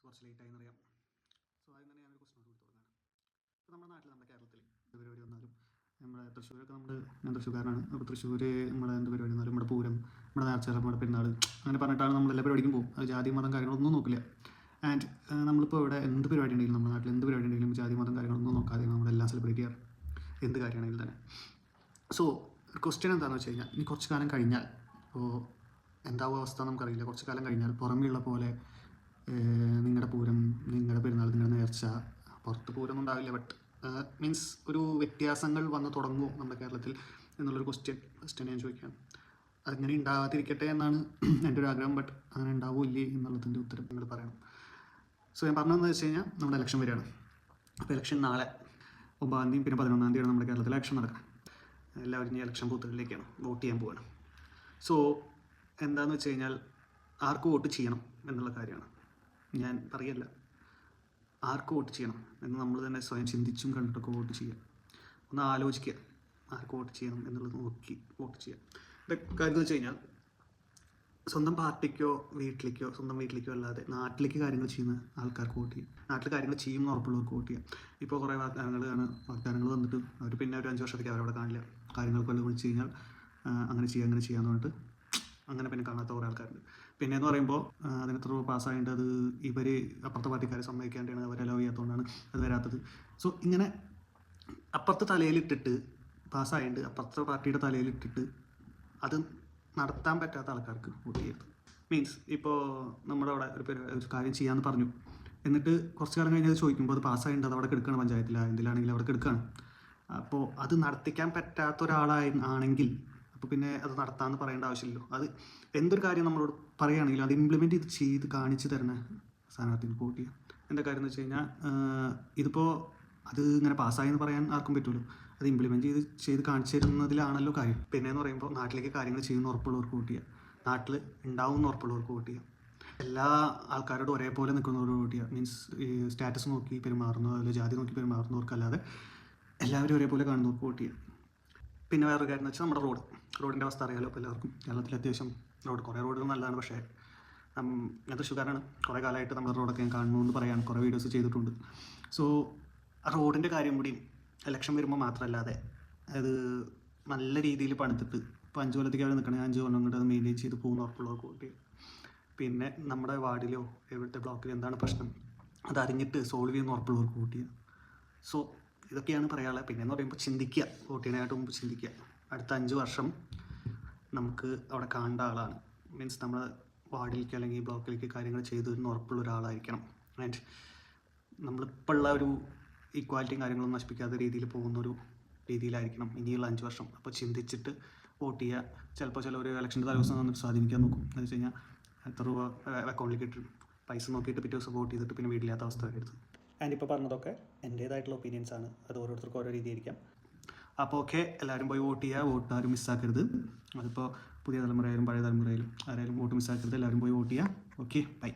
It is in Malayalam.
കുറച്ച് ലേറ്റായി എന്നറിയാം. സോ ആദ്യം തന്നെ ഞാനൊരു ക്വസ്റ്റ്യൻ കൊടുത്ത് തുടങ്ങാണ്. ഇപ്പോൾ നമ്മുടെ നാട്ടിൽ, നമ്മുടെ കേരളത്തിൽ എന്ത് പരിപാടി വന്നാലും, നമ്മുടെ തൃശ്ശൂരൊക്കെ ഞാൻ തൃശ്ശൂർക്കാരനാണ്. അപ്പോൾ തൃശ്ശൂർ നമ്മുടെ എന്ത് പരിപാടി വന്നാലും, നമ്മുടെ പൂരം, നമ്മുടെ നേർച്ചകൾ, നമ്മുടെ പെരുന്നാൾ, അങ്ങനെ പറഞ്ഞിട്ടാണ് നമ്മൾ എല്ലാ പരിപാടിക്കും പോകും. അത് ജാതി മതം കാര്യങ്ങളൊന്നും നോക്കില്ല. ആൻഡ് നമ്മളിപ്പോൾ ഇവിടെ എന്ത് പരിപാടി ഉണ്ടെങ്കിലും, നമ്മുടെ നാട്ടിൽ എന്ത് പരിപാടി ഉണ്ടെങ്കിലും ജാതി മതം കാര്യങ്ങളൊന്നും നോക്കാതെ നമ്മളെല്ലാം സെലിബ്രേറ്റ് ചെയ്യാറ്, എന്ത് കാര്യമാണെങ്കിലും തന്നെ. സോ ക്വസ്റ്റ്യൻ എന്താണെന്ന് വെച്ച് കഴിഞ്ഞാൽ, ഇനി കുറച്ച് കാലം കഴിഞ്ഞാൽ, ഇപ്പോൾ എന്താവും അവസ്ഥ നമുക്കറിയില്ല. കുറച്ച് കാലം കഴിഞ്ഞാൽ പുറമെയുള്ള പോലെ നിങ്ങളുടെ പൂരം, നിങ്ങളുടെ പെരുന്നാൾ, നിങ്ങളുടെ നേർച്ച, പുറത്ത് പൂരമൊന്നും ഉണ്ടാവില്ല, ബട്ട് മീൻസ് ഒരു വ്യത്യാസങ്ങൾ വന്ന് തുടങ്ങുമോ നമ്മുടെ കേരളത്തിൽ എന്നുള്ളൊരു ക്വസ്റ്റ്യൻ ഞാൻ ചോദിക്കുകയാണ്. അങ്ങനെ ഉണ്ടാകാതിരിക്കട്ടെ എന്നാണ് എൻ്റെ ഒരു ആഗ്രഹം. ബട്ട് അങ്ങനെ ഉണ്ടാവില്ലേ എന്നുള്ളതിൻ്റെ ഉത്തരം നിങ്ങൾ പറയണം. സോ ഞാൻ പറഞ്ഞതെന്ന് വെച്ച് കഴിഞ്ഞാൽ, നമ്മുടെ ഇലക്ഷൻ വരികയാണ്. അപ്പോൾ ഇലക്ഷൻ നാളെ 9-ാം തീയതി പിന്നെ 11-ാം തീയതിയാണ് നമ്മുടെ കേരളത്തിൽ ഇലക്ഷൻ നടക്കുന്നത്. എല്ലാവരും ഇനി ഇലക്ഷൻ ബൂത്തുകളിലേക്കാണ് വോട്ട് ചെയ്യാൻ പോവുകയാണ്. സോ എന്താണെന്ന് വെച്ച് കഴിഞ്ഞാൽ, ആർക്ക് വോട്ട് ചെയ്യണം എന്നുള്ള കാര്യമാണ് ഞാൻ പറയല്ല. ആർക്ക് വോട്ട് ചെയ്യണം എന്ന് നമ്മൾ തന്നെ സ്വയം ചിന്തിച്ചും കണ്ടിട്ടൊക്കെ വോട്ട് ചെയ്യുക. ഒന്ന് ആലോചിക്കുക, ആർക്ക് വോട്ട് ചെയ്യണം എന്നുള്ളത് നോക്കി വോട്ട് ചെയ്യുക. കാര്യം എന്ന് വെച്ച് കഴിഞ്ഞാൽ, സ്വന്തം പാർട്ടിക്കോ സ്വന്തം വീട്ടിലേക്കോ അല്ലാതെ നാട്ടിലേക്ക് കാര്യങ്ങൾ ചെയ്യുന്ന ആൾക്കാർക്ക് വോട്ട് ചെയ്യും. നാട്ടിൽ കാര്യങ്ങൾ ചെയ്യുമെന്ന് ഉറപ്പുള്ളവർക്ക് വോട്ട് ചെയ്യാം. ഇപ്പോൾ കുറേ വാഗ്ദാനങ്ങൾ വന്നിട്ട് അവർ പിന്നെ ഒരു 5 വർഷത്തേക്ക് അവരവിടെ കാണില്ല. കാര്യങ്ങൾക്ക് വല്ലതും വിളിച്ച് കഴിഞ്ഞാൽ അങ്ങനെ ചെയ്യാമെന്ന് പറഞ്ഞിട്ട് അങ്ങനെ പിന്നെ കാണാത്ത കുറേ ആൾക്കാരുണ്ട്. പിന്നെ എന്ന് പറയുമ്പോൾ അതിനെത്ര രൂപ പാസ്സായിട്ട് അത് ഇവർ അപ്പുറത്തെ പാർട്ടിക്കാരെ സമ്മതിക്കാണ്ടാണ്, അവർ അലോ ചെയ്യാത്തതുകൊണ്ടാണ് അത് വരാത്തത്. സോ ഇങ്ങനെ അപ്പുറത്തെ തലയിലിട്ടിട്ട് പാസ്സായിട്ട് അപ്പുറത്തെ പാർട്ടിയുടെ തലയിലിട്ടിട്ട് അത് നടത്താൻ പറ്റാത്ത ആൾക്കാർക്ക് വോട്ട് ചെയ്യരുത്. മീൻസ് ഇപ്പോൾ നമ്മുടെ അവിടെ ഒരു കാര്യം ചെയ്യാമെന്ന് പറഞ്ഞു, എന്നിട്ട് കുറച്ച് കാലം കഴിഞ്ഞ് അത് ചോദിക്കുമ്പോൾ അത് പാസ്സായിട്ട് അത് അവിടെ കിടക്കുകയാണ്, പഞ്ചായത്തിലാണ് എന്തിലാണെങ്കിലും അവിടെ കിടക്കുകയാണ്. അപ്പോൾ അത് നടത്തിക്കാൻ പറ്റാത്ത ഒരാളാണെങ്കിൽ അപ്പോൾ പിന്നെ അത് നടത്താമെന്ന് പറയേണ്ട ആവശ്യമില്ലല്ലോ. അത് എന്തൊരു കാര്യം നമ്മളോട് പറയുകയാണെങ്കിലും അത് ഇംപ്ലിമെൻറ്റ് ചെയ്ത് കാണിച്ച് തരുന്ന സ്ഥാനാർത്ഥിക്ക് വോട്ട് ചെയ്യാം. എന്താ കാര്യം എന്ന് വെച്ച് കഴിഞ്ഞാൽ, ഇതിപ്പോൾ അത് ഇങ്ങനെ പാസ്സായി എന്ന് പറയാൻ ആർക്കും പറ്റുമല്ലോ. അത് ഇംപ്ലിമെൻറ്റ് ചെയ്ത് കാണിച്ചു തരുന്നതിലാണല്ലോ കാര്യം. പിന്നെ എന്ന് പറയുമ്പോൾ നാട്ടിലേക്ക് കാര്യങ്ങൾ ചെയ്യുന്ന ഉറപ്പുള്ളവർക്ക് വോട്ട് ചെയ്യുക, നാട്ടിൽ ഉണ്ടാവുമെന്ന് ഉറപ്പുള്ളവർക്ക് വോട്ട് ചെയ്യുക, എല്ലാ ആൾക്കാരോടും ഒരേപോലെ നിൽക്കുന്നവരോട് വോട്ട് ചെയ്യുക. മീൻസ് ഈ സ്റ്റാറ്റസ് നോക്കി പെരുമാറുന്നോ അല്ലെങ്കിൽ ജാതി നോക്കി പെരുമാറുന്നവർക്കല്ലാതെ എല്ലാവരും ഒരേപോലെ കാണുന്നവർക്ക് വോട്ട് ചെയ്യുക. പിന്നെ വേറൊരു കാര്യം എന്ന് വെച്ചാൽ, നമ്മുടെ റോഡിൻ്റെ അവസ്ഥ അറിയാലോ ഇപ്പോൾ എല്ലാവർക്കും. കേരളത്തിൽ അത്യാവശ്യം കുറേ റോഡുകൾ നല്ലതാണ്. പക്ഷേ ഞാൻ തൃശ്ശൂർക്കാരാണ്. കുറേ കാലമായിട്ട് നമ്മുടെ റോഡൊക്കെ ഞാൻ കാണണമെന്ന് പറയാൻ കുറേ വീഡിയോസ് ചെയ്തിട്ടുണ്ട്. സോ റോഡിൻ്റെ കാര്യം കൂടി ഇലക്ഷൻ വരുമ്പോൾ മാത്രമല്ലാതെ അത് നല്ല രീതിയിൽ പണിതിട്ട്, ഇപ്പോൾ 5 കൊല്ലത്തേക്ക് അവിടെ നിൽക്കണേ 5 കൊല്ലം കൊണ്ട് അത് മെയിൻറ്റെയിൻ ചെയ്ത് പോകുന്ന ഉറപ്പുള്ളവർക്ക് വോട്ട് ചെയ്യും. പിന്നെ നമ്മുടെ വാർഡിലോ എവിടുത്തെ ബ്ലോക്കിലോ എന്താണ് പ്രശ്നം അത് അറിഞ്ഞിട്ട് സോൾവ് ചെയ്യുന്ന ഉറപ്പുള്ളവർക്ക് വോട്ട് ചെയ്യുക. സോ ഇതൊക്കെയാണ് പറയാനുള്ളത്. പിന്നെ എന്ന് പറയുമ്പോൾ ചിന്തിക്കുക, വോട്ട് ചെയ്യാനായിട്ട് മുമ്പ് ചിന്തിക്കുക. അടുത്ത 5 വർഷം നമുക്ക് അവിടെ കാണേണ്ട ആളാണ്. മീൻസ് നമ്മൾ വാർഡിലേക്ക് അല്ലെങ്കിൽ ബ്ലോക്കിലേക്ക് കാര്യങ്ങൾ ചെയ്തതെന്ന് ഉറപ്പുള്ള ഒരാളായിരിക്കണം. ആൻഡ് നമ്മളിപ്പോൾ ഉള്ള ഒരു ഈക്വാലിറ്റിയും കാര്യങ്ങളും നശിപ്പിക്കാത്ത രീതിയിൽ പോകുന്നൊരു രീതിയിലായിരിക്കണം ഇനിയുള്ള 5 വർഷം. അപ്പോൾ ചിന്തിച്ചിട്ട് വോട്ട് ചെയ്യുക. ചിലപ്പോൾ ഒരു ഇലക്ഷൻ്റെ തലേദിവസം വന്നിട്ട് സ്വാധീനിക്കാൻ നോക്കും. എന്ന് വെച്ച് കഴിഞ്ഞാൽ എത്ര രൂപ അക്കൗണ്ടിലേക്ക് ഇട്ട് പൈസ നോക്കിയിട്ട് പിറ്റേ ദിവസം വോട്ട് ചെയ്തിട്ട് പിന്നെ വീട്ടിലാത്ത അവസ്ഥ വരരുത്. ആൻഡ് ഇപ്പോൾ പറഞ്ഞതൊക്കെ എൻ്റേതായിട്ടുള്ള ഒപ്പീനിയൻസ് ആണ്. അത് ഓരോരുത്തർക്കും ഓരോ രീതിയായിരിക്കാം. അപ്പോൾ ഓക്കെ, എല്ലാവരും പോയി വോട്ട് ചെയ്യുക. വോട്ട് ആരും മിസ്സാക്കരുത്. അതിപ്പോൾ പുതിയ തലമുറയായാലും പഴയ തലമുറയായാലും ആരായാലും വോട്ട് മിസ്സാക്കരുത്. എല്ലാവരും പോയി വോട്ട് ചെയ്യുക. Okay, by.